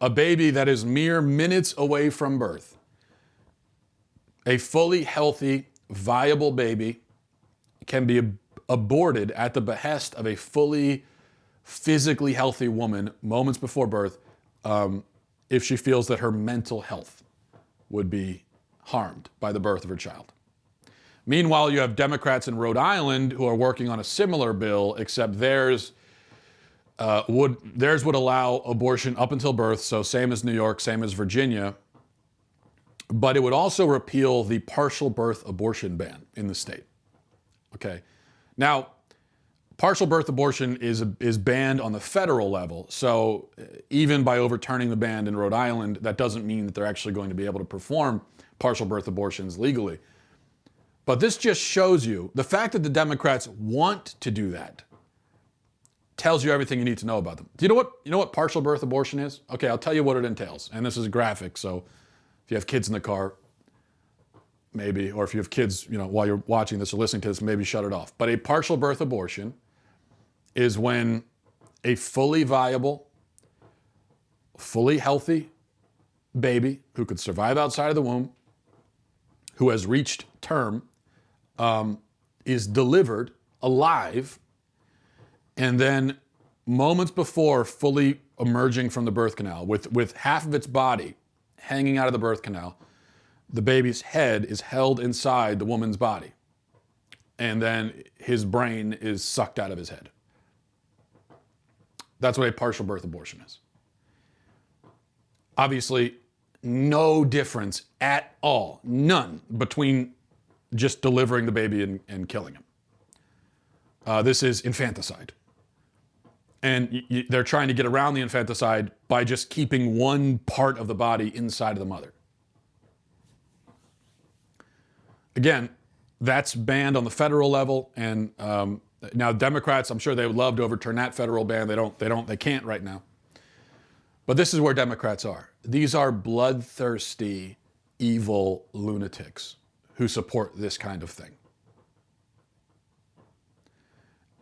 A baby that is mere minutes away from birth, a fully healthy, viable baby, can be aborted at the behest of a fully physically healthy woman moments before birth if she feels that her mental health would be harmed by the birth of her child. Meanwhile, you have Democrats in Rhode Island who are working on a similar bill, except theirs would allow abortion up until birth, so same as New York, same as Virginia, but it would also repeal the partial birth abortion ban in the state. Okay, now partial birth abortion is banned on the federal level, so even by overturning the ban in Rhode Island, that doesn't mean that they're actually going to be able to perform partial birth abortions legally. But this just shows you the fact that the Democrats want to do that tells you everything you need to know about them. Do you know what partial birth abortion is? Okay, I'll tell you what it entails. And this is graphic, so if you have kids in the car, maybe, or if you have kids, while you're watching this or listening to this, maybe shut it off. But a partial birth abortion is when a fully viable, fully healthy baby who could survive outside of the womb, who has reached term, is delivered alive, and then moments before fully emerging from the birth canal, with half of its body hanging out of the birth canal, the baby's head is held inside the woman's body, and then his brain is sucked out of his head. That's what a partial birth abortion is. Obviously, no difference at all, none, between just delivering the baby and killing him. This is infanticide. And they're trying to get around the infanticide by just keeping one part of the body inside of the mother. Again, that's banned on the federal level, and now Democrats, I'm sure they would love to overturn that federal ban. They can't right now. But this is where Democrats are. These are bloodthirsty, evil lunatics who support this kind of thing.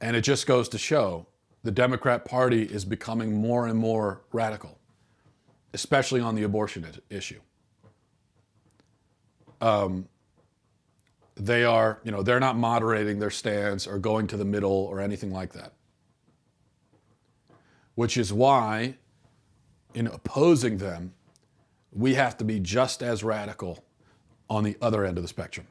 And it just goes to show the Democrat Party is becoming more and more radical, especially on the abortion issue. They are, they're not moderating their stance or going to the middle or anything like that. Which is why, in opposing them, we have to be just as radical on the other end of the spectrum,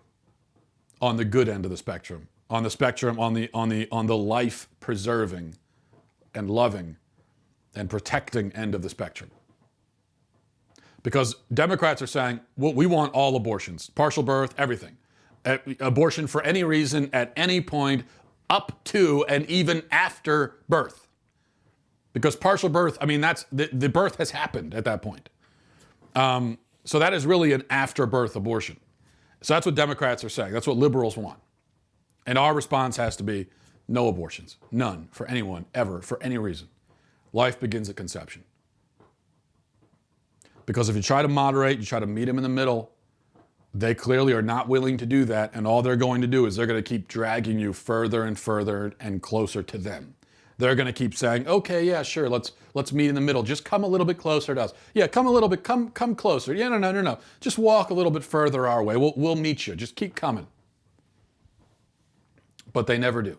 on the good end of the spectrum, on the life-preserving and loving and protecting end of the spectrum. Because Democrats are saying, well, we want all abortions, partial birth, everything. Abortion for any reason, at any point, up to and even after birth. Because partial birth, that's the birth has happened at that point. So that is really an after-birth abortion. So that's what Democrats are saying. That's what liberals want. And our response has to be no abortions. None for anyone, ever, for any reason. Life begins at conception. Because if you try to moderate, you try to meet them in the middle, they clearly are not willing to do that, and all they're going to do is they're going to keep dragging you further and further and closer to them. They're going to keep saying, okay, yeah, sure, let's meet in the middle. Just come a little bit closer to us. Yeah, come a little bit, come closer. Yeah, no. Just walk a little bit further our way. We'll meet you. Just keep coming. But they never do.